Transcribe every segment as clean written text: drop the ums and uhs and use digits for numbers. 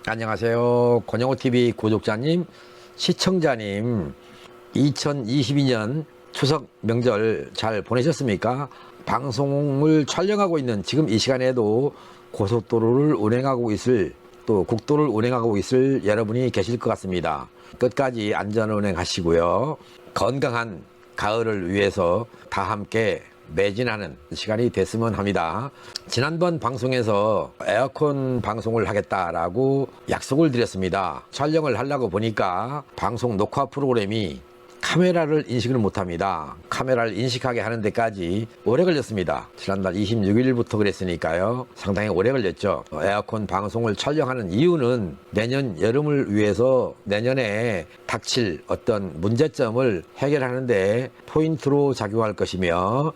안녕하세요. 권영호TV 구독자님, 시청자님, 2022년 추석 명절 잘 보내셨습니까? 방송을 촬영하고 있는 지금 이 시간에도 고속도로를 운행하고 있을, 또 국도를 운행하고 있을 여러분이 계실 것 같습니다. 끝까지 안전운행 하시고요. 건강한 가을을 위해서 다 함께 매진하는 시간이 됐으면 합니다. 지난번 방송에서 에어컨 방송을 하겠다라고 약속을 드렸습니다. 촬영을 하려고 보니까 방송 녹화 프로그램이 카메라를 인식을 못합니다. 카메라를 인식하게 하는 데까지 오래 걸렸습니다. 지난달 26일부터 그랬으니까요. 상당히 오래 걸렸죠. 에어컨 방송을 촬영하는 이유는 내년 여름을 위해서 내년에 닥칠 어떤 문제점을 해결하는 데 포인트로 작용할 것이며,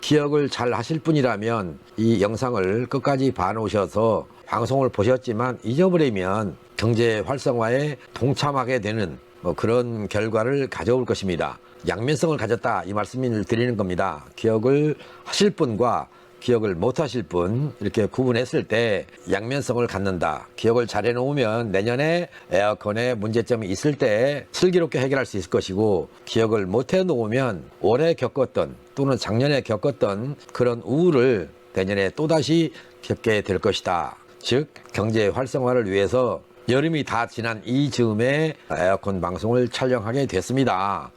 기억을 잘 하실 분이라면 이 영상을 끝까지 봐놓으셔서 방송을 보셨지만 잊어버리면 경제 활성화에 동참하게 되는 그런 결과를 가져올 것입니다. 양면성을 가졌다, 이 말씀을 드리는 겁니다. 기억을 하실 분과 기억을 못 하실 분, 이렇게 구분했을 때 양면성을 갖는다. 기억을 잘 해놓으면 내년에 에어컨에 문제점이 있을 때 슬기롭게 해결할 수 있을 것이고, 기억을 못 해놓으면 올해 겪었던 또는 작년에 겪었던 그런 우울을 내년에 또다시 겪게 될 것이다. 즉, 경제 활성화를 위해서 여름이 다 지난 이 즈음에 에어컨 방송을 촬영하게 됐습니다.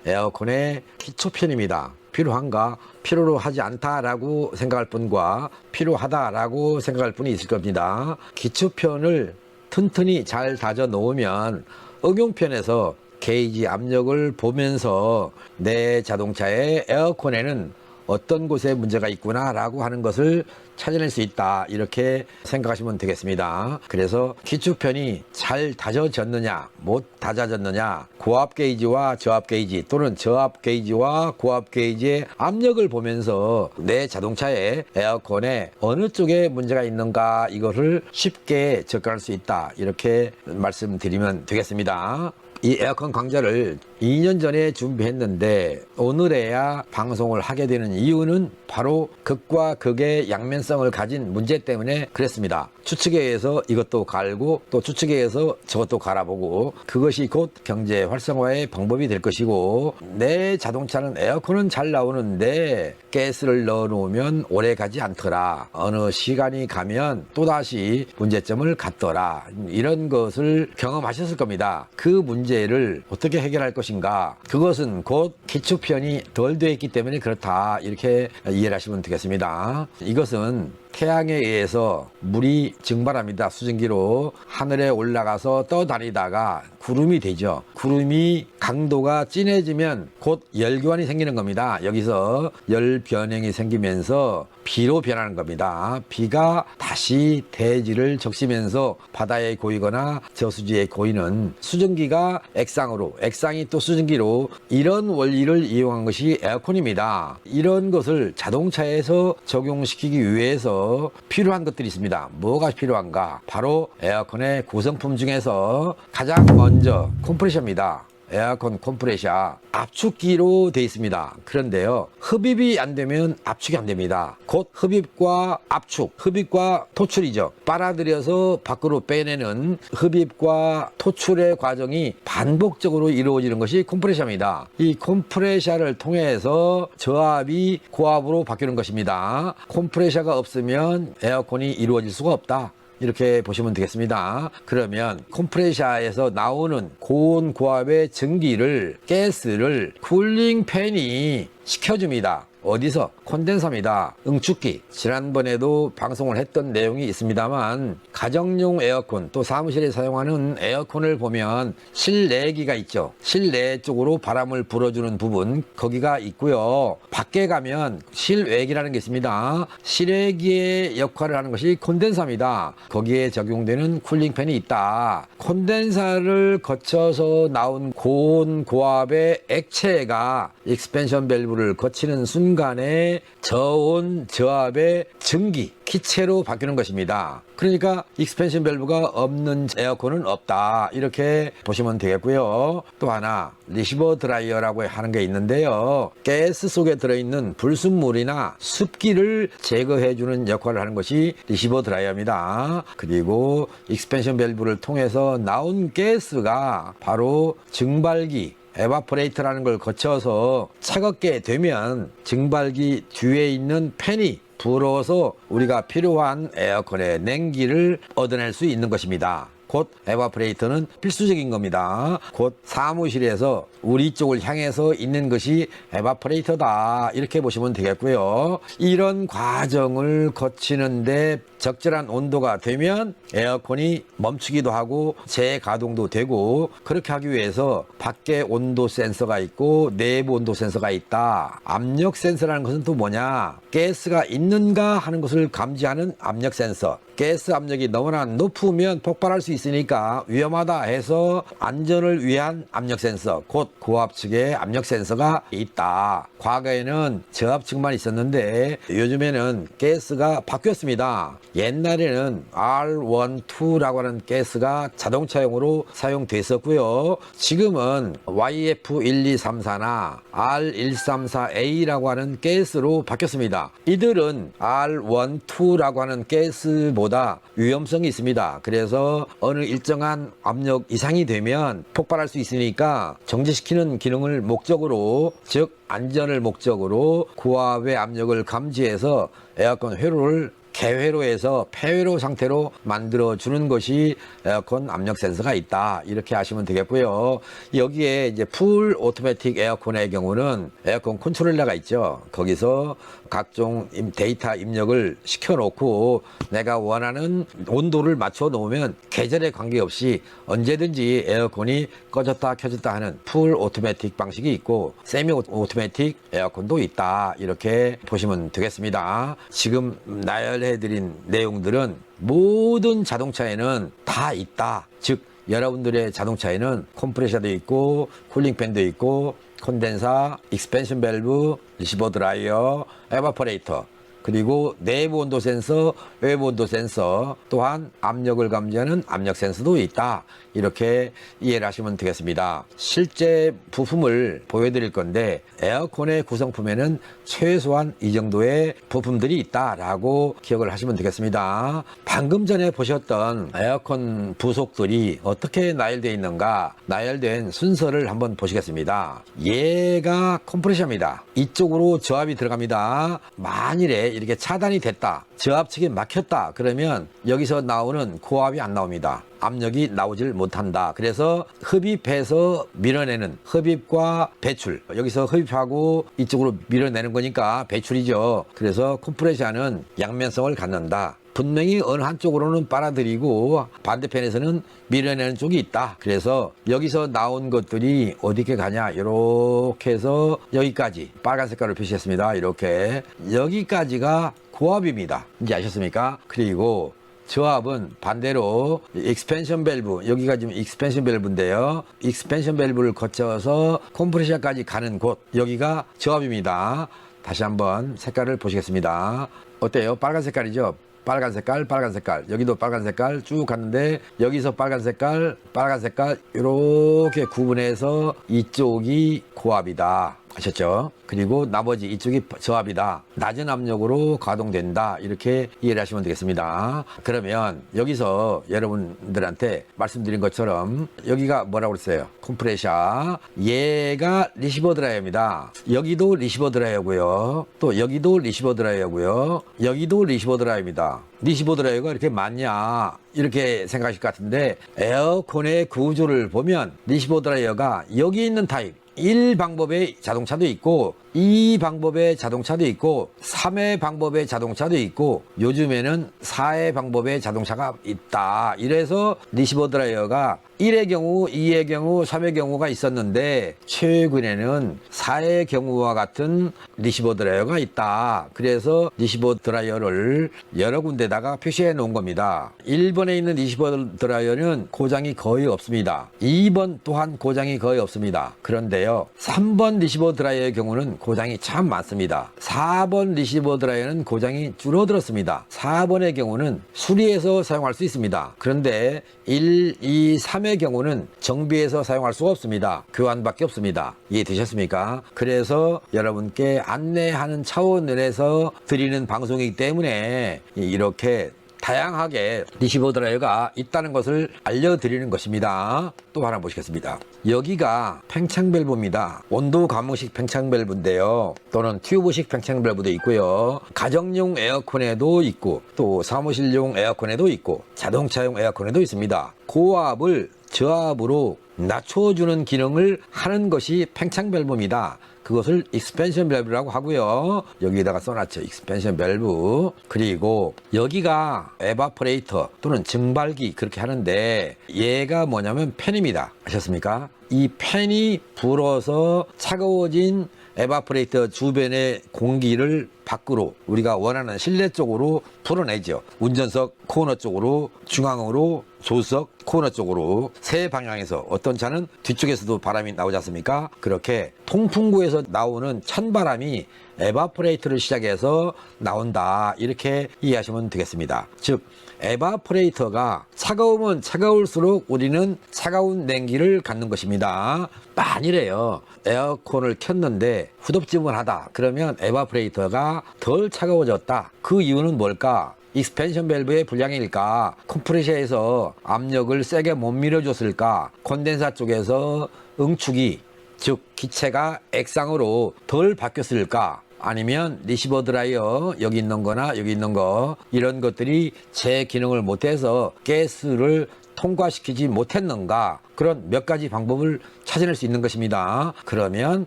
에어컨의 기초편입니다. 필요한가? 필요로 하지 않다라고 생각할 분과 필요하다라고 생각할 분이 있을 겁니다. 기초편을 튼튼히 잘 다져 놓으면 응용편에서 게이지 압력을 보면서 내 자동차의 에어컨에는 어떤 곳에 문제가 있구나 라고 하는 것을 찾아낼 수 있다, 이렇게 생각하시면 되겠습니다. 그래서 기초편이 잘 다져졌느냐 못 다져졌느냐, 고압 게이지와 저압 게이지 또는 저압 게이지와 고압 게이지의 압력을 보면서 내 자동차의 에어컨에 어느 쪽에 문제가 있는가, 이것을 쉽게 접근할 수 있다, 이렇게 말씀드리면 되겠습니다. 이 에어컨 강좌를 2년 전에 준비했는데 오늘에야 방송을 하게 되는 이유는 바로 극과 극의 양면성을 가진 문제 때문에 그랬습니다. 추측에 의해서 이것도 갈고 또 추측에 의해서 저것도 갈아보고, 그것이 곧 경제 활성화의 방법이 될 것이고, 내 자동차는 에어컨은 잘 나오는데 가스를 넣어 놓으면 오래 가지 않더라, 어느 시간이 가면 또다시 문제점을 갖더라, 이런 것을 경험하셨을 겁니다. 그 문제를 어떻게 해결할 것인가, 그것은 곧 기초편이 덜 되어 있기 때문에 그렇다, 이렇게 이해를 하시면 되겠습니다. 이것은 태양에 의해서 물이 증발합니다. 수증기로 하늘에 올라가서 떠다니다가 구름이 되죠. 구름이 강도가 진해지면 곧 열교환이 생기는 겁니다. 여기서 열 변형이 생기면서 비로 변하는 겁니다. 비가 다시 대지를 적시면서 바다에 고이거나 저수지에 고이는 수증기가 액상으로, 액상이 또 수증기로, 이런 원리를 이용한 것이 에어컨입니다. 이런 것을 자동차에서 적용시키기 위해서 필요한 것들이 있습니다. 뭐가 필요한가? 바로 에어컨의 구성품 중에서 가장 먼저 컴프레셔입니다. 에어컨 컴프레셔, 압축기로 되어 있습니다. 그런데요, 흡입이 안 되면 압축이 안 됩니다. 곧 흡입과 압축, 흡입과 토출이죠. 빨아들여서 밖으로 빼내는 흡입과 토출의 과정이 반복적으로 이루어지는 것이 컴프레셔입니다. 이 컴프레셔를 통해서 저압이 고압으로 바뀌는 것입니다. 컴프레셔가 없으면 에어컨이 이루어질 수가 없다, 이렇게 보시면 되겠습니다. 그러면 컴프레셔에서 나오는 고온 고압의 전기를, 가스를 쿨링 팬이 식혀줍니다. 어디서? 콘덴서입니다. 응축기. 지난번에도 방송을 했던 내용이 있습니다만, 가정용 에어컨 또 사무실에 사용하는 에어컨을 보면 실내기가 있죠. 실내 쪽으로 바람을 불어주는 부분, 거기가 있고요. 밖에 가면 실외기라는 게 있습니다. 실외기의 역할을 하는 것이 콘덴서입니다. 거기에 적용되는 쿨링팬이 있다. 콘덴서를 거쳐서 나온 고온 고압의 액체가 익스펜션 밸브를 거치는 순간에 저온 저압의 증기, 기체로 바뀌는 것입니다. 그러니까 익스펜션 밸브가 없는 에어컨은 없다, 이렇게 보시면 되겠고요. 또 하나 리시버 드라이어라고 하는 게 있는데요. 가스 속에 들어있는 불순물이나 습기를 제거해주는 역할을 하는 것이 리시버 드라이어입니다. 그리고 익스펜션 밸브를 통해서 나온 가스가 바로 증발기, 에바포레이터라는 걸 거쳐서 차갑게 되면 증발기 뒤에 있는 팬이 불어서 우리가 필요한 에어컨의 냉기를 얻어낼 수 있는 것입니다. 곧 에바포레이터는 필수적인 겁니다. 곧 사무실에서 우리 쪽을 향해서 있는 것이 에바포레이터다, 이렇게 보시면 되겠고요. 이런 과정을 거치는데 적절한 온도가 되면 에어컨이 멈추기도 하고 재가동도 되고, 그렇게 하기 위해서 밖에 온도 센서가 있고 내부 온도 센서가 있다. 압력 센서라는 것은 또 뭐냐, 가스가 있는가 하는 것을 감지하는 압력 센서. 가스 압력이 너무나 높으면 폭발할 수 있으니까 위험하다 해서 안전을 위한 압력 센서, 곧 고압측의 압력 센서가 있다. 과거에는 저압측만 있었는데 요즘에는 가스가 바뀌었습니다. 옛날에는 R1, 2라고 하는 가스가 자동차용으로 사용됐었고요. 지금은 YF1234나 R134A라고 하는 가스로 바뀌었습니다. 이들은 R1, 2라고 하는 가스보다 위험성이 있습니다. 그래서 어느 일정한 압력 이상이 되면 폭발할 수 있으니까 정지시키는 기능을 목적으로, 즉 안전을 목적으로 고압의 압력을 감지해서 에어컨 회로를 개회로에서 폐회로 상태로 만들어주는 것이 에어컨 압력 센서가 있다, 이렇게 하시면 되겠고요. 여기에 이제 풀 오토매틱 에어컨의 경우는 에어컨 컨트롤러가 있죠. 거기서 각종 데이터 입력을 시켜놓고 내가 원하는 온도를 맞춰 놓으면 계절에 관계없이 언제든지 에어컨이 꺼졌다 켜졌다 하는 풀 오토매틱 방식이 있고 세미 오토매틱 에어컨도 있다, 이렇게 보시면 되겠습니다. 지금 나열해드린 내용들은 모든 자동차에는 다 있다. 즉 여러분들의 자동차에는 컴프레셔도 있고 쿨링팬도 있고 콘덴서, 익스펜션 밸브, 리시버 드라이어, 에바포레이터, 그리고 내부 온도 센서, 외부 온도 센서, 또한 압력을 감지하는 압력 센서도 있다, 이렇게 이해를 하시면 되겠습니다. 실제 부품을 보여드릴 건데 에어컨의 구성품에는 최소한 이 정도의 부품들이 있다라고 기억을 하시면 되겠습니다. 방금 전에 보셨던 에어컨 부속들이 어떻게 나열되어 있는가, 나열된 순서를 한번 보시겠습니다. 얘가 컴프레셔입니다. 이쪽으로 저압이 들어갑니다. 만일에 이렇게 차단이 됐다, 저압측이 막혔다, 그러면 여기서 나오는 고압이 안 나옵니다. 압력이 나오질 못한다. 그래서 흡입해서 밀어내는, 흡입과 배출, 여기서 흡입하고 이쪽으로 밀어내는 거니까 배출이죠. 그래서 컴프레셔는 양면성을 갖는다. 분명히 어느 한쪽으로는 빨아들이고 반대편에서는 밀어내는 쪽이 있다. 그래서 여기서 나온 것들이 어디게 가냐, 이렇게 해서 여기까지 빨간 색깔로 표시했습니다. 이렇게 여기까지가 고압입니다. 이제 아셨습니까? 그리고 저압은 반대로 익스펜션 밸브, 여기가 지금 익스펜션 밸브인데요. 익스펜션 밸브를 거쳐서 컴프레셔까지 가는 곳, 여기가 저압입니다. 다시 한번 색깔을 보시겠습니다. 어때요? 빨간 색깔이죠? 빨간 색깔, 빨간 색깔, 여기도 빨간 색깔 쭉 갔는데 여기서 빨간 색깔, 빨간 색깔 이렇게 구분해서 이쪽이 고압이다. 아셨죠? 그리고 나머지 이쪽이 저압이다. 낮은 압력으로 가동된다. 이렇게 이해를 하시면 되겠습니다. 그러면 여기서 여러분들한테 말씀드린 것처럼 여기가 뭐라고 그랬어요? 컴프레셔. 얘가 리시버 드라이어입니다. 여기도 리시버 드라이어고요. 또 여기도 리시버 드라이어고요. 여기도 리시버 드라이어입니다. 리시버 드라이어가 이렇게 많냐, 이렇게 생각하실 것 같은데 에어컨의 구조를 보면 리시버 드라이어가 여기 있는 타입, 1방법의 자동차도 있고 2방법의 자동차도 있고 3의 방법의 자동차도 있고 요즘에는 4의 방법의 자동차가 있다. 이래서 리시버 드라이어가 1의 경우, 2의 경우, 3의 경우가 있었는데 최근에는 4의 경우와 같은 리시버 드라이어가 있다. 그래서 리시버 드라이어를 여러 군데다가 표시해 놓은 겁니다. 1번에 있는 리시버 드라이어는 고장이 거의 없습니다. 2번 또한 고장이 거의 없습니다. 그런데요, 있는데요. 3번 리시버 드라이어의 경우는 고장이 참 많습니다. 4번 리시버 드라이어는 고장이 줄어들었습니다. 4번의 경우는 수리해서 사용할 수 있습니다. 그런데 1, 2, 3의 경우는 정비해서 사용할 수가 없습니다. 교환밖에 없습니다. 이해되셨습니까? 그래서 여러분께 안내하는 차원에서 드리는 방송이기 때문에 이렇게 다양하게 리시버 드라이어가 있다는 것을 알려드리는 것입니다. 또 하나 보시겠습니다. 여기가 팽창 밸브입니다. 온도 감응식 팽창 밸브인데요. 또는 튜브식 팽창 밸브도 있고요. 가정용 에어컨에도 있고 또 사무실용 에어컨에도 있고 자동차용 에어컨에도 있습니다. 고압을 저압으로 낮춰주는 기능을 하는 것이 팽창 밸브입니다. 그것을 익스펜션 밸브라고 하고요. 여기에다가 써놨죠. 익스펜션 밸브. 그리고 여기가 에바포레이터 또는 증발기 그렇게 하는데 얘가 뭐냐면 팬입니다. 아셨습니까? 이 팬이 불어서 차가워진 에바포레이터 주변의 공기를 밖으로 우리가 원하는 실내 쪽으로 풀어내죠. 운전석 코너 쪽으로, 중앙으로, 조수석 코너 쪽으로 세 방향에서, 어떤 차는 뒤쪽에서도 바람이 나오지 않습니까? 그렇게 통풍구에서 나오는 찬바람이 에바포레이터를 시작해서 나온다, 이렇게 이해하시면 되겠습니다. 즉 에바포레이터가 차가우면 차가울수록 우리는 차가운 냉기를 갖는 것입니다. 만일에요 에어컨을 켰는데 후덥지근하다 그러면 에바포레이터가 덜 차가워졌다. 그 이유는 뭘까? 익스펜션 밸브의 불량일까? 컴프레셔에서 압력을 세게 못 밀어줬을까? 콘덴사 쪽에서 응축이, 즉 기체가 액상으로 덜 바뀌었을까? 아니면 리시버 드라이어 여기 있는 거나 여기 있는 거 이런 것들이 제 기능을 못해서 가스를 통과시키지 못했는가? 그런 몇 가지 방법을 찾아낼 수 있는 것입니다. 그러면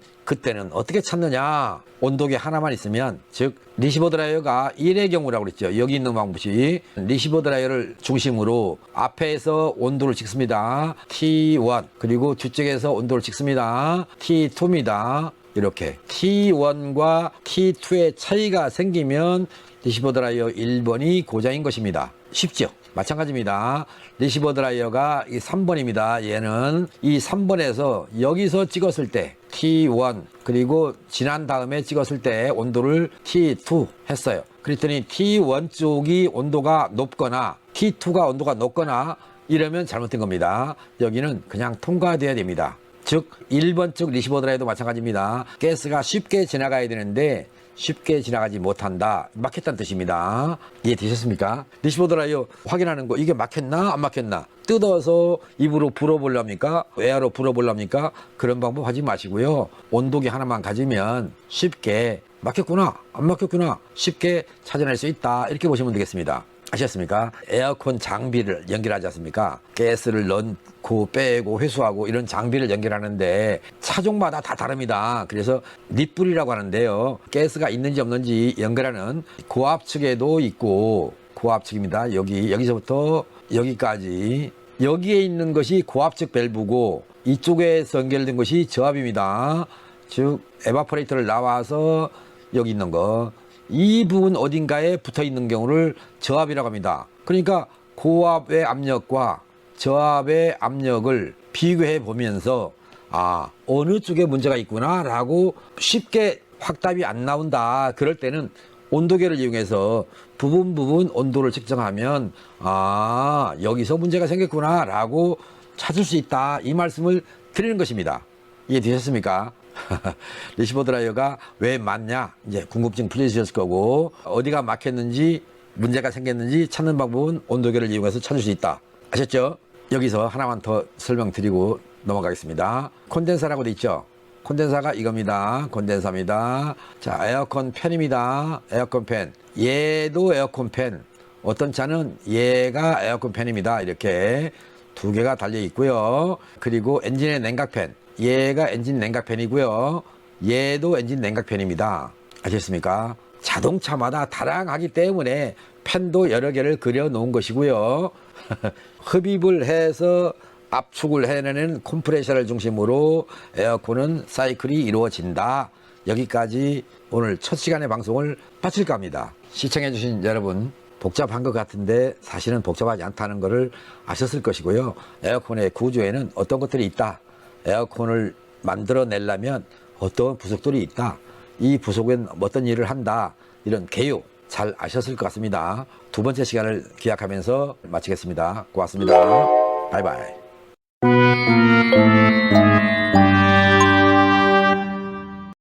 그때는 어떻게 찾느냐? 온도계 하나만 있으면, 즉 리시버 드라이어가 1의 경우라고 그랬죠. 여기 있는 방법이 리시버 드라이어를 중심으로 앞에서 온도를 찍습니다. T1. 그리고 뒤쪽에서 온도를 찍습니다. T2입니다. 이렇게 T1과 T2의 차이가 생기면 리시버 드라이어 1번이 고장인 것입니다. 쉽죠? 마찬가지입니다. 리시버 드라이어가 이 3번입니다. 얘는 이 3번에서 여기서 찍었을 때 T1 그리고 지난 다음에 찍었을 때 온도를 T2 했어요. 그랬더니 T1 쪽이 온도가 높거나 T2가 온도가 높거나 이러면 잘못된 겁니다. 여기는 그냥 통과돼야 됩니다. 즉 1번 쪽 리시버 드라이어도 마찬가지입니다. 가스가 쉽게 지나가야 되는데 쉽게 지나가지 못한다. 막혔다는 뜻입니다. 이해되셨습니까? 리시버 드라이어 확인하는 거, 이게 막혔나 안 막혔나 뜯어서 입으로 불어보려합니까? 에어로 불어보려합니까? 그런 방법 하지 마시고요. 온도계 하나만 가지면 쉽게 막혔구나 안 막혔구나 쉽게 찾아낼 수 있다, 이렇게 보시면 되겠습니다. 아셨습니까? 에어컨 장비를 연결하지 않습니까? 가스를 넣고 빼고 회수하고 이런 장비를 연결하는데 차종마다 다 다릅니다. 그래서 닛불이라고 하는데요. 가스가 있는지 없는지 연결하는 고압측에도 있고, 고압측입니다. 여기서부터 여기까지, 여기에 있는 것이 고압측 밸브고 이쪽에서 연결된 것이 저압입니다. 즉 에바포레이터를 나와서 여기 있는 거, 이 부분 어딘가에 붙어 있는 경우를 저압이라고 합니다. 그러니까 고압의 압력과 저압의 압력을 비교해 보면서 어느 쪽에 문제가 있구나 라고 쉽게 확답이 안 나온다. 그럴 때는 온도계를 이용해서 부분 온도를 측정하면 여기서 문제가 생겼구나 라고 찾을 수 있다, 이 말씀을 드리는 것입니다. 이해되셨습니까? 리시버 드라이어가 왜 맞냐, 이제 궁금증 풀리셨을 거고, 어디가 막혔는지 문제가 생겼는지 찾는 방법은 온도계를 이용해서 찾을 수 있다. 아셨죠? 여기서 하나만 더 설명드리고 넘어가겠습니다. 콘덴사라고 돼 있죠? 콘덴사가 이겁니다. 콘덴사입니다. 자, 에어컨 팬입니다. 에어컨 팬. 얘도 에어컨 팬. 어떤 차는 얘가 에어컨 팬입니다. 이렇게 두 개가 달려 있고요. 그리고 엔진의 냉각팬. 얘가 엔진 냉각팬이고요. 얘도 엔진 냉각팬입니다. 아셨습니까? 자동차마다 다양하기 때문에 팬도 여러 개를 그려 놓은 것이고요. 흡입을 해서 압축을 해내는 컴프레셔를 중심으로 에어컨은 사이클이 이루어진다. 여기까지 오늘 첫 시간의 방송을 마칠까 합니다. 시청해 주신 여러분, 복잡한 것 같은데 사실은 복잡하지 않다는 것을 아셨을 것이고요. 에어컨의 구조에는 어떤 것들이 있다. 에어컨을 만들어내려면 어떤 부속들이 있다. 이 부속은 어떤 일을 한다. 이런 개요 잘 아셨을 것 같습니다. 두 번째 시간을 기약하면서 마치겠습니다. 고맙습니다. 바이바이.